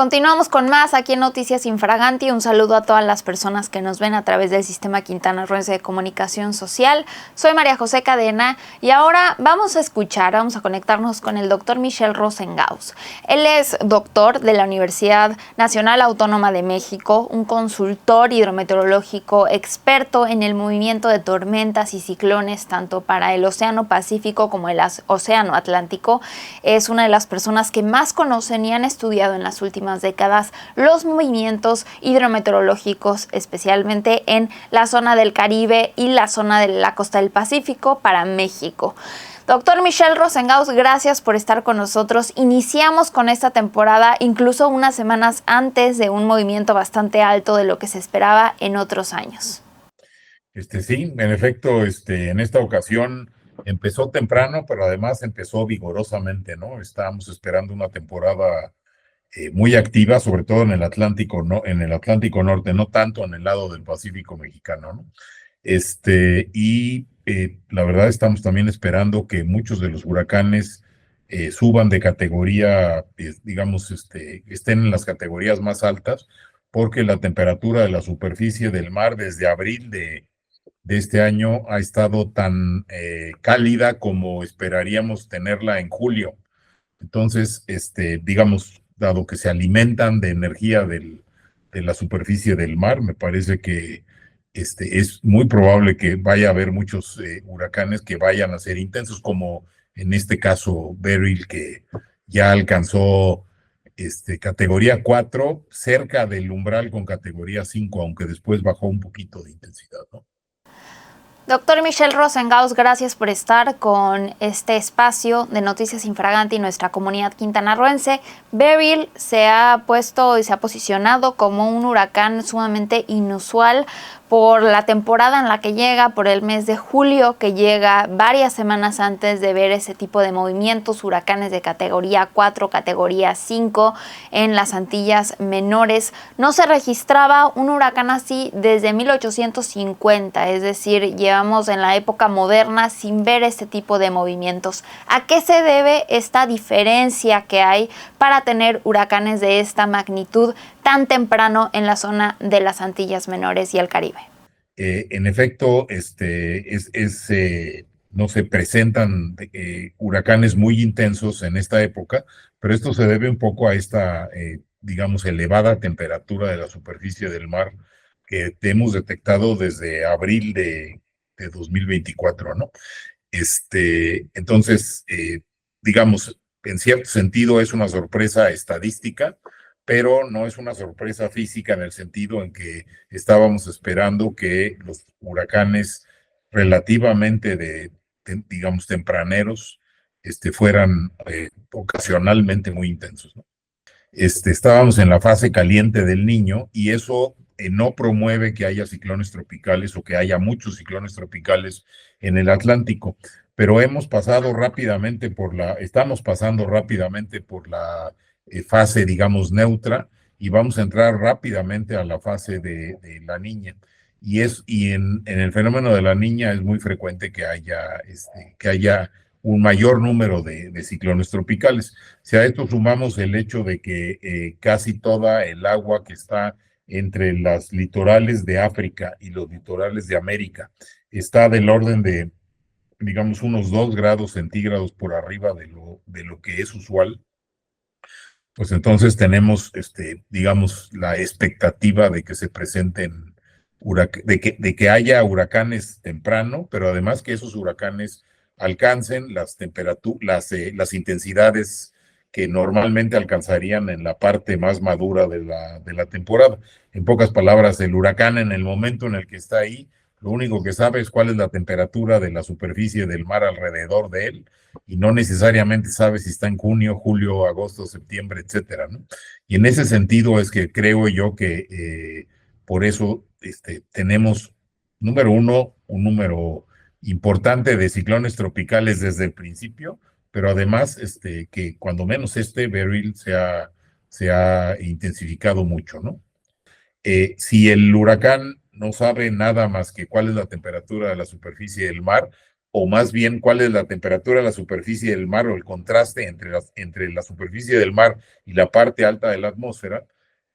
Continuamos con más aquí en Noticias Infraganti. Un saludo a todas las personas que nos ven a través del Sistema Quintanarroense de Comunicación Social. Soy María José Cadena y ahora vamos a conectarnos con el doctor Michel Rosengaus. Él es doctor de la Universidad Nacional Autónoma de México, un consultor hidrometeorológico experto en el movimiento de tormentas y ciclones tanto para el Océano Pacífico como el Océano Atlántico. Es una de las personas que más conocen y han estudiado en las últimas décadas los movimientos hidrometeorológicos, especialmente en la zona del Caribe y la zona de la costa del Pacífico para México. Doctor Michel Rosengaus, gracias por estar con nosotros. Iniciamos con esta temporada incluso unas semanas antes de un movimiento bastante alto de lo que se esperaba en otros años. Sí, en efecto, en esta ocasión empezó temprano, pero además empezó vigorosamente, ¿no? Estábamos esperando una temporada muy activa, sobre todo en el Atlántico, ¿no? En el Atlántico Norte, no tanto en el lado del Pacífico mexicano, ¿no? La verdad estamos también esperando que muchos de los huracanes suban de categoría, digamos, estén en las categorías más altas, porque la temperatura de la superficie del mar desde abril de este año ha estado tan cálida como esperaríamos tenerla en julio. Entonces, digamos, dado que se alimentan de energía de la superficie del mar, me parece que es muy probable que vaya a haber muchos huracanes que vayan a ser intensos, como en este caso Beryl, que ya alcanzó categoría 4, cerca del umbral con categoría 5, aunque después bajó un poquito de intensidad, ¿no? Doctor Michel Rosengaus, gracias por estar con este espacio de Noticias Infraganti y nuestra comunidad quintanarroense. Beryl se ha puesto y se ha posicionado como un huracán sumamente inusual por la temporada en la que llega, por el mes de julio, que llega varias semanas antes de ver ese tipo de movimientos, huracanes de categoría 4, categoría 5 en las Antillas Menores. No se registraba un huracán así desde 1850, es decir, llevamos en la época moderna sin ver este tipo de movimientos. ¿A qué se debe esta diferencia que hay para tener huracanes de esta magnitud tan temprano en la zona de las Antillas Menores y el Caribe? En efecto, no se presentan huracanes muy intensos en esta época, pero esto se debe un poco a esta, digamos, elevada temperatura de la superficie del mar que hemos detectado desde abril de 2024, ¿no? Entonces, digamos, en cierto sentido es una sorpresa estadística, pero no es una sorpresa física en el sentido en que estábamos esperando que los huracanes relativamente digamos, tempraneros, fueran ocasionalmente muy intensos, ¿no? Estábamos en la fase caliente del Niño y eso no promueve que haya ciclones tropicales o que haya muchos ciclones tropicales en el Atlántico, pero estamos pasando rápidamente por la fase, digamos, neutra, y vamos a entrar rápidamente a la fase de la Niña. Y en el fenómeno de la Niña es muy frecuente que haya un mayor número de ciclones tropicales. Si a esto sumamos el hecho de que casi toda el agua que está entre las litorales de África y los litorales de América está del orden de, digamos, unos 2 grados centígrados por arriba de lo que es usual, pues entonces tenemos, digamos, la expectativa de que se presenten, de que haya huracanes temprano, pero además que esos huracanes alcancen las intensidades que normalmente alcanzarían en la parte más madura de la temporada. En pocas palabras, el huracán en el momento en el que está ahí, lo único que sabe es cuál es la temperatura de la superficie del mar alrededor de él, y no necesariamente sabe si está en junio, julio, agosto, septiembre, etcétera, ¿no? Y en ese sentido es que creo yo que por eso tenemos, número uno, un número importante de ciclones tropicales desde el principio, pero además que cuando menos Beryl se ha intensificado mucho, ¿no? Si el huracán no sabe nada más que cuál es la temperatura de la superficie del mar, o más bien cuál es la temperatura de la superficie del mar o el contraste entre la superficie del mar y la parte alta de la atmósfera,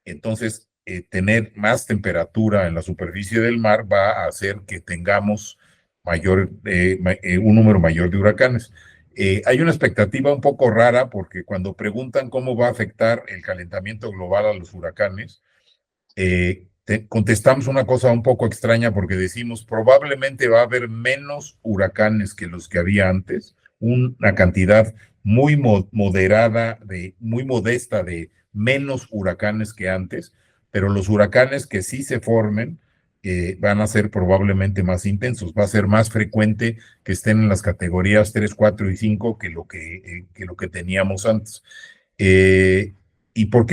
entonces tener más temperatura en la superficie del mar va a hacer que tengamos un número mayor de huracanes. Hay una expectativa un poco rara porque cuando preguntan cómo va a afectar el calentamiento global a los huracanes, contestamos una cosa un poco extraña porque decimos probablemente va a haber menos huracanes que los que había antes, una cantidad muy moderada, muy modesta de menos huracanes que antes, pero los huracanes que sí se formen van a ser probablemente más intensos, va a ser más frecuente que estén en las categorías 3, 4 y 5 que lo que teníamos antes. ¿Y por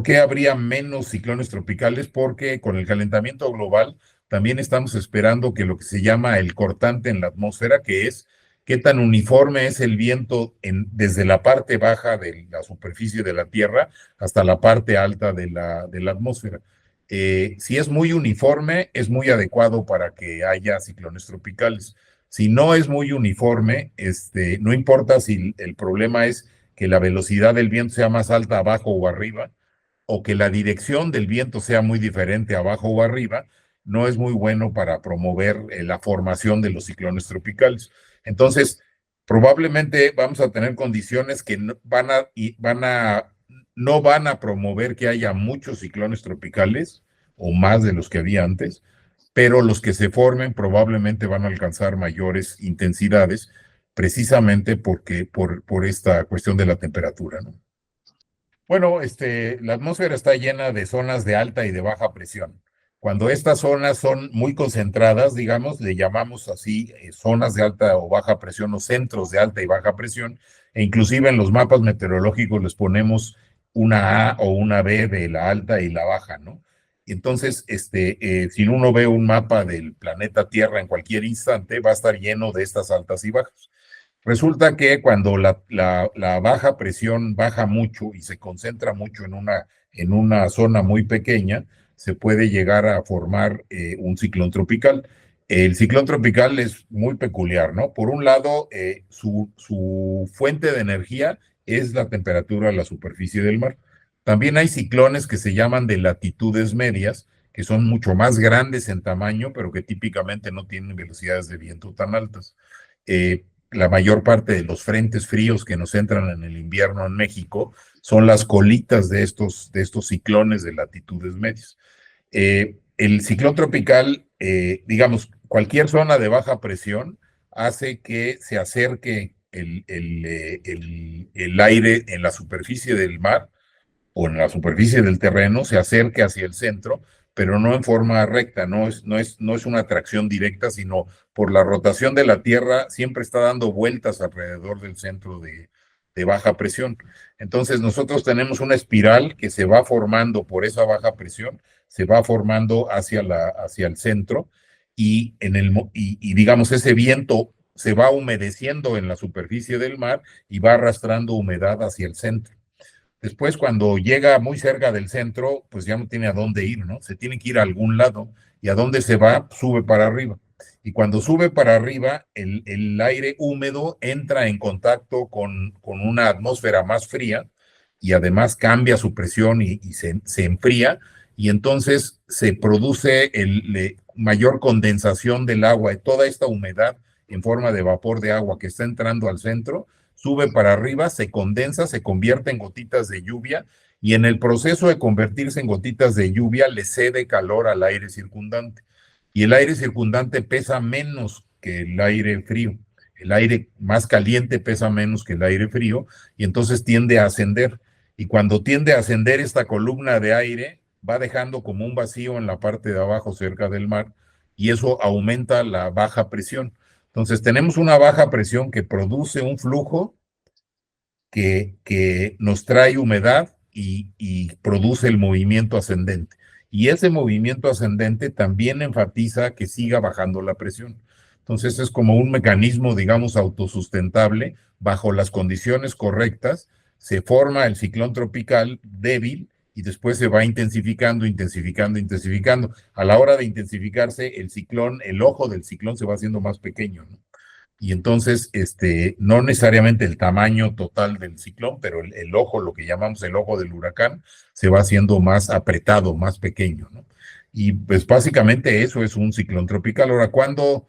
qué habría menos ciclones tropicales? Porque con el calentamiento global también estamos esperando que lo que se llama el cortante en la atmósfera, que es qué tan uniforme es el viento desde la parte baja de la superficie de la Tierra hasta la parte alta de la atmósfera. Si es muy uniforme, es muy adecuado para que haya ciclones tropicales. Si no es muy uniforme, no importa si el problema es que la velocidad del viento sea más alta abajo o arriba, o que la dirección del viento sea muy diferente abajo o arriba, no es muy bueno para promover la formación de los ciclones tropicales. Entonces, probablemente vamos a tener condiciones que no van a promover que haya muchos ciclones tropicales o más de los que había antes, pero los que se formen probablemente van a alcanzar mayores intensidades precisamente por esta cuestión de la temperatura, ¿no? Bueno, la atmósfera está llena de zonas de alta y de baja presión. Cuando estas zonas son muy concentradas, digamos, le llamamos así zonas de alta o baja presión o centros de alta y baja presión, e inclusive en los mapas meteorológicos les ponemos una A o una B de la alta y la baja, ¿no? Entonces, si uno ve un mapa del planeta Tierra en cualquier instante, va a estar lleno de estas altas y bajas. Resulta que cuando la baja presión baja mucho y se concentra mucho en una zona muy pequeña, se puede llegar a formar un ciclón tropical. El ciclón tropical es muy peculiar, ¿no? Por un lado, su fuente de energía es la temperatura de la superficie del mar. También hay ciclones que se llaman de latitudes medias, que son mucho más grandes en tamaño, pero que típicamente no tienen velocidades de viento tan altas. La mayor parte de los frentes fríos que nos entran en el invierno en México son las colitas de estos ciclones de latitudes medias. El ciclón tropical, digamos, cualquier zona de baja presión hace que se acerque el aire en la superficie del mar o en la superficie del terreno, se acerque hacia el centro, pero no en forma recta, no es una atracción directa, sino por la rotación de la Tierra, siempre está dando vueltas alrededor del centro de baja presión. Entonces nosotros tenemos una espiral que se va formando por esa baja presión, se va formando hacia el centro y digamos ese viento se va humedeciendo en la superficie del mar y va arrastrando humedad hacia el centro. Después, cuando llega muy cerca del centro, pues ya no tiene a dónde ir, ¿no? Se tiene que ir a algún lado y a dónde se va, sube para arriba. Y cuando sube para arriba, el aire húmedo entra en contacto con una atmósfera más fría y además cambia su presión y se enfría y entonces se produce mayor condensación del agua y toda esta humedad en forma de vapor de agua que está entrando al centro sube para arriba, se condensa, se convierte en gotitas de lluvia y en el proceso de convertirse en gotitas de lluvia le cede calor al aire circundante. Y el aire circundante pesa menos que el aire frío. El aire más caliente pesa menos que el aire frío y entonces tiende a ascender. Y cuando tiende a ascender esta columna de aire, va dejando como un vacío en la parte de abajo cerca del mar y eso aumenta la baja presión. Entonces tenemos una baja presión que produce un flujo que nos trae humedad y produce el movimiento ascendente. Y ese movimiento ascendente también enfatiza que siga bajando la presión. Entonces es como un mecanismo, digamos, autosustentable. Bajo las condiciones correctas, se forma el ciclón tropical débil y después se va intensificando, intensificando, intensificando. A la hora de intensificarse, el ojo del ciclón se va haciendo más pequeño, ¿no? Y entonces, no necesariamente el tamaño total del ciclón, pero el ojo, lo que llamamos el ojo del huracán, se va haciendo más apretado, más pequeño, ¿no? Y pues básicamente eso es un ciclón tropical. Ahora, ¿cuándo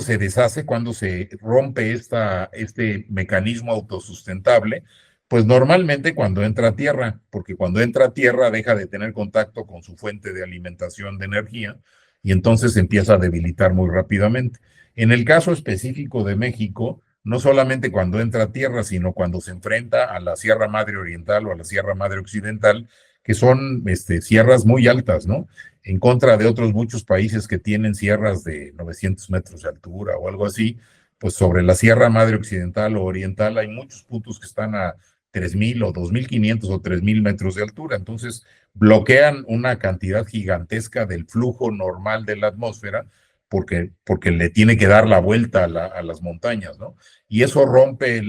se deshace, cuándo se rompe este mecanismo autosustentable? Pues normalmente cuando entra a tierra, porque cuando entra a tierra deja de tener contacto con su fuente de alimentación de energía y entonces se empieza a debilitar muy rápidamente. En el caso específico de México, no solamente cuando entra a tierra, sino cuando se enfrenta a la Sierra Madre Oriental o a la Sierra Madre Occidental, que son sierras muy altas, ¿no? En contra de otros muchos países que tienen sierras de 900 metros de altura o algo así, pues sobre la Sierra Madre Occidental o Oriental hay muchos puntos que están a 3,000 o 2,500 o 3,000 metros de altura. Entonces, bloquean una cantidad gigantesca del flujo normal de la atmósfera porque le tiene que dar la vuelta a las montañas, ¿no? Y eso rompe,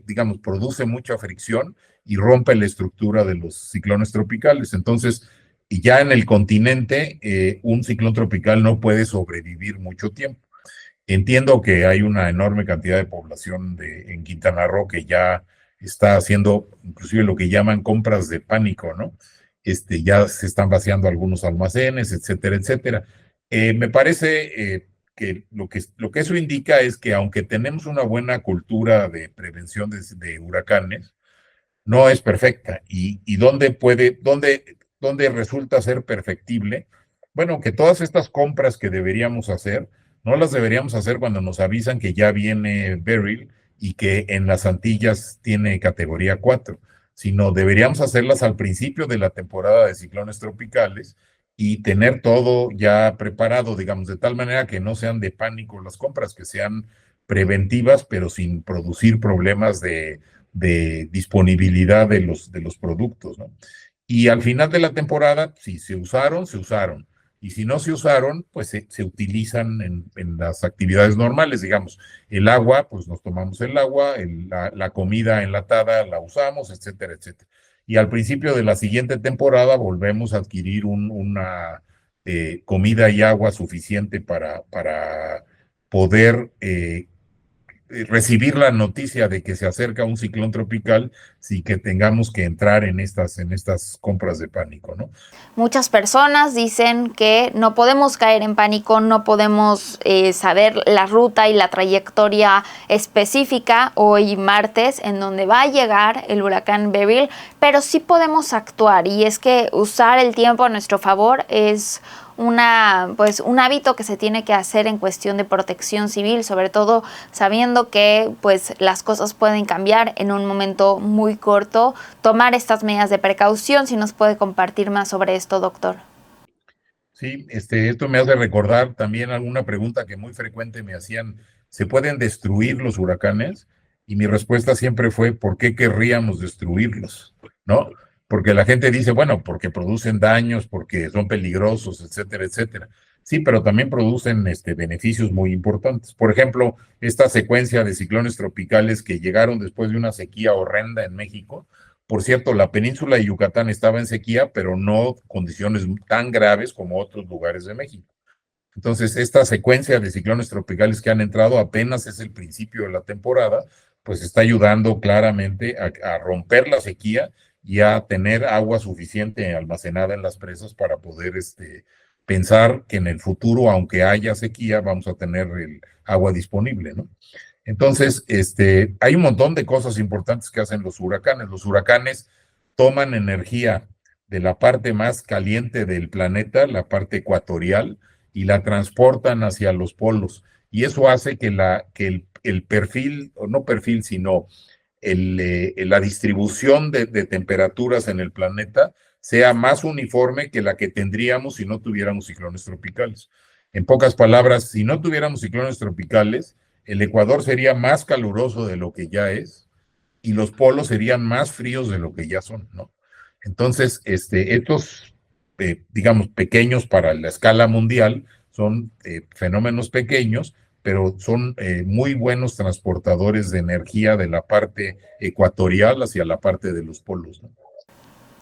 digamos, produce mucha fricción y rompe la estructura de los ciclones tropicales. Entonces, y ya en el continente, un ciclón tropical no puede sobrevivir mucho tiempo. Entiendo que hay una enorme cantidad de población en Quintana Roo que ya está haciendo inclusive lo que llaman compras de pánico, ¿no? Ya se están vaciando algunos almacenes, etcétera, etcétera. Me parece lo que eso indica es que aunque tenemos una buena cultura de prevención de huracanes, no es perfecta. ¿Y dónde resulta ser perfectible? Bueno, que todas estas compras que deberíamos hacer, no las deberíamos hacer cuando nos avisan que ya viene Beryl y que en las Antillas tiene categoría 4, sino deberíamos hacerlas al principio de la temporada de ciclones tropicales y tener todo ya preparado, digamos, de tal manera que no sean de pánico las compras, que sean preventivas, pero sin producir problemas de disponibilidad de los productos, ¿no? Y al final de la temporada, si se usaron, se usaron. Y si no se usaron, pues se utilizan en las actividades normales, digamos. El agua, pues nos tomamos el agua, la comida enlatada la usamos, etcétera, etcétera. Y al principio de la siguiente temporada volvemos a adquirir una comida y agua suficiente para poder recibir la noticia de que se acerca un ciclón tropical sin que tengamos que entrar en estas compras de pánico, ¿no? Muchas personas dicen que no podemos caer en pánico, no podemos saber la ruta y la trayectoria específica hoy martes en donde va a llegar el huracán Beryl, pero sí podemos actuar, y es que usar el tiempo a nuestro favor es un hábito que se tiene que hacer en cuestión de protección civil, sobre todo sabiendo que pues las cosas pueden cambiar en un momento muy corto. Tomar estas medidas de precaución. Si nos puede compartir más sobre esto, doctor. Sí, esto me hace recordar también alguna pregunta que muy frecuente me hacían: ¿se pueden destruir los huracanes? Y mi respuesta siempre fue: ¿por qué querríamos destruirlos? ¿No? Porque la gente dice, bueno, porque producen daños, porque son peligrosos, etcétera, etcétera. Sí, pero también producen beneficios muy importantes. Por ejemplo, esta secuencia de ciclones tropicales que llegaron después de una sequía horrenda en México. Por cierto, la península de Yucatán estaba en sequía, pero no condiciones tan graves como otros lugares de México. Entonces, esta secuencia de ciclones tropicales que han entrado apenas es el principio de la temporada, pues está ayudando claramente a romper la sequía y a tener agua suficiente almacenada en las presas para poder pensar que en el futuro, aunque haya sequía, vamos a tener el agua disponible, ¿no? Entonces, hay un montón de cosas importantes que hacen los huracanes. Los huracanes toman energía de la parte más caliente del planeta, la parte ecuatorial, y la transportan hacia los polos. Y eso hace que el perfil, o no perfil, sino la distribución de temperaturas en el planeta sea más uniforme que la que tendríamos si no tuviéramos ciclones tropicales. En pocas palabras, si no tuviéramos ciclones tropicales, el Ecuador sería más caluroso de lo que ya es y los polos serían más fríos de lo que ya son, ¿no? Entonces, estos, digamos, pequeños para la escala mundial, son fenómenos pequeños, pero son muy buenos transportadores de energía de la parte ecuatorial hacia la parte de los polos, ¿no?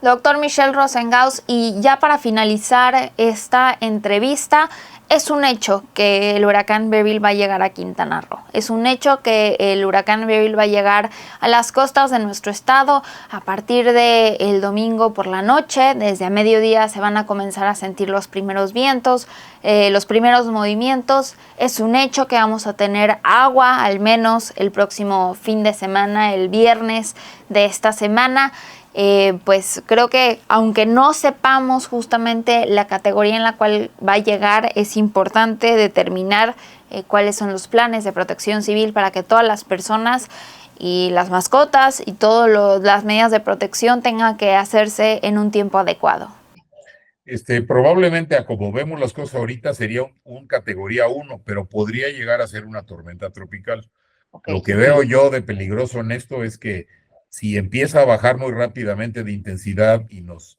Doctor Michel Rosengaus, y ya para finalizar esta entrevista, es un hecho que el huracán Beryl va a llegar a Quintana Roo. Es un hecho que el huracán Beryl va a llegar a las costas de nuestro estado a partir del domingo por la noche. Desde a mediodía se van a comenzar a sentir los primeros vientos, los primeros movimientos. Es un hecho que vamos a tener agua al menos el próximo fin de semana, el viernes de esta semana. Pues creo que aunque no sepamos justamente la categoría en la cual va a llegar, es importante determinar cuáles son los planes de protección civil para que todas las personas y las mascotas y todas las medidas de protección tengan que hacerse en un tiempo adecuado. Probablemente a como vemos las cosas ahorita sería un categoría 1, pero podría llegar a ser una tormenta tropical. Okay. Lo que veo yo de peligroso en esto es que si empieza a bajar muy rápidamente de intensidad y nos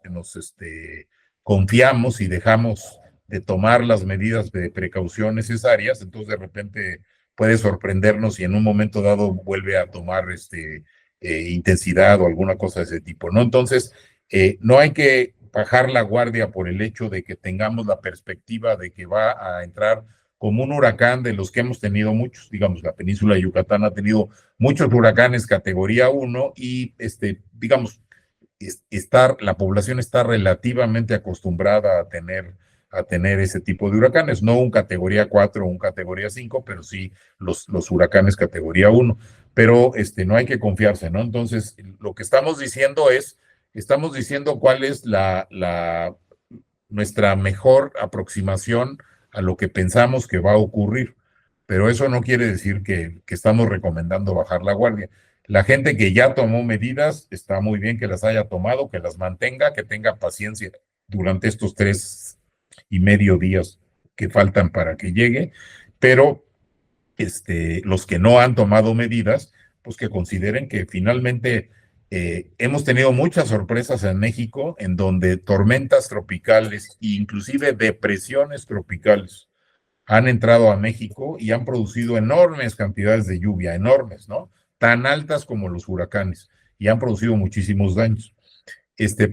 confiamos y dejamos de tomar las medidas de precaución necesarias, entonces de repente puede sorprendernos y en un momento dado vuelve a tomar intensidad o alguna cosa de ese tipo, ¿no? Entonces, no hay que bajar la guardia por el hecho de que tengamos la perspectiva de que va a entrar como un huracán de los que hemos tenido muchos. Digamos, la península de Yucatán ha tenido muchos huracanes categoría 1 y, digamos, la población está relativamente acostumbrada a tener ese tipo de huracanes, no un categoría 4 o un categoría 5, pero sí los huracanes categoría 1. Pero no hay que confiarse, ¿no? Entonces, lo que estamos diciendo cuál es nuestra mejor aproximación a lo que pensamos que va a ocurrir, pero eso no quiere decir que estamos recomendando bajar la guardia. La gente que ya tomó medidas, está muy bien que las haya tomado, que las mantenga, que tenga paciencia durante estos 3.5 días que faltan para que llegue, pero los que no han tomado medidas, pues que consideren que finalmente hemos tenido muchas sorpresas en México en donde tormentas tropicales e inclusive depresiones tropicales han entrado a México y han producido enormes cantidades de lluvia, enormes, ¿no? Tan altas como los huracanes, y han producido muchísimos daños.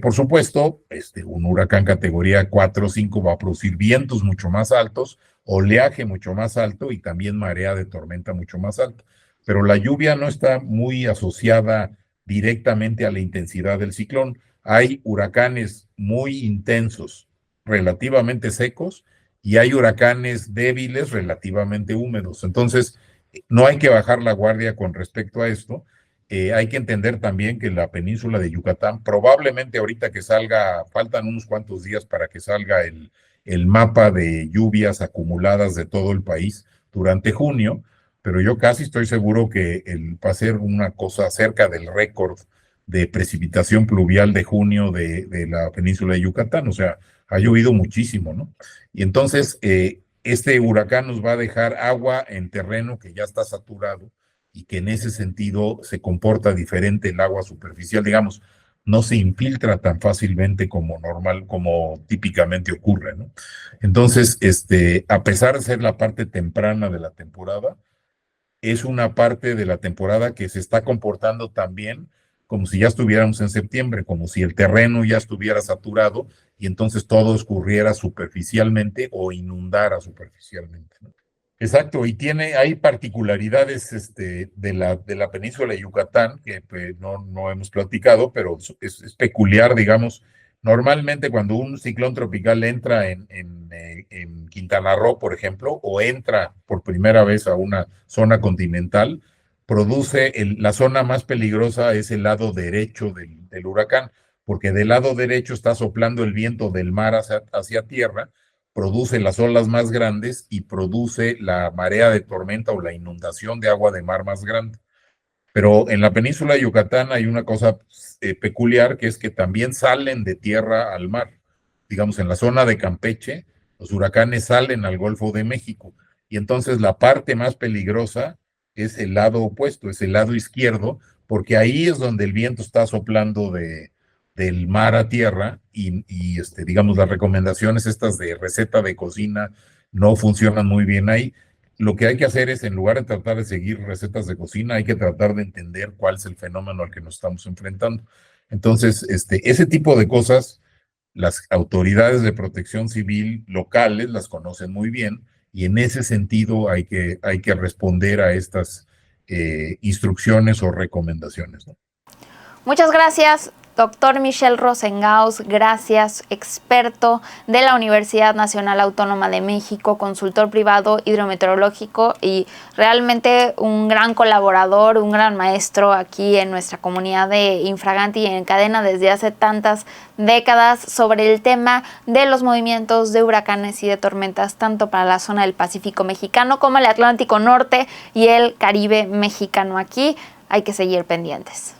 Por supuesto, un huracán categoría 4 o 5 va a producir vientos mucho más altos, oleaje mucho más alto y también marea de tormenta mucho más alta. Pero la lluvia no está muy asociada directamente a la intensidad del ciclón. Hay huracanes muy intensos, relativamente secos, y hay huracanes débiles, relativamente húmedos. Entonces, no hay que bajar la guardia con respecto a esto. Hay que entender también que la península de Yucatán, probablemente ahorita que salga, faltan unos cuantos días para que salga el mapa de lluvias acumuladas de todo el país durante junio, pero yo casi estoy seguro que va a ser una cosa cerca del récord de precipitación pluvial de junio de la península de Yucatán. O sea, ha llovido muchísimo, ¿no? Y entonces, este huracán nos va a dejar agua en terreno que ya está saturado y que en ese sentido se comporta diferente el agua superficial, digamos, no se infiltra tan fácilmente como normal, como típicamente ocurre, ¿no? Entonces, a pesar de ser la parte temprana de la temporada, es una parte de la temporada que se está comportando también como si ya estuviéramos en septiembre, como si el terreno ya estuviera saturado y entonces todo escurriera superficialmente o inundara superficialmente, ¿no? Exacto, y hay particularidades de la península de Yucatán que pues, no hemos platicado, pero es peculiar, digamos. Normalmente cuando un ciclón tropical entra en Quintana Roo, por ejemplo, o entra por primera vez a una zona continental, la zona más peligrosa es el lado derecho del huracán, porque del lado derecho está soplando el viento del mar hacia tierra, produce las olas más grandes y produce la marea de tormenta o la inundación de agua de mar más grande. Pero en la península de Yucatán hay una cosa peculiar, que es que también salen de tierra al mar. Digamos, en la zona de Campeche, los huracanes salen al Golfo de México. Y entonces la parte más peligrosa es el lado opuesto, es el lado izquierdo, porque ahí es donde el viento está soplando del mar a tierra y digamos, las recomendaciones estas de receta de cocina no funcionan muy bien ahí. Lo que hay que hacer es, en lugar de tratar de seguir recetas de cocina, hay que tratar de entender cuál es el fenómeno al que nos estamos enfrentando. Entonces, ese tipo de cosas, las autoridades de protección civil locales las conocen muy bien y en ese sentido hay que responder a estas instrucciones o recomendaciones, ¿no? Muchas gracias, doctor Michel Rosengaus, gracias, experto de la Universidad Nacional Autónoma de México, consultor privado hidrometeorológico y realmente un gran colaborador, un gran maestro aquí en nuestra comunidad de Infraganti y en cadena desde hace tantas décadas sobre el tema de los movimientos de huracanes y de tormentas tanto para la zona del Pacífico mexicano como el Atlántico Norte y el Caribe mexicano. Aquí hay que seguir pendientes.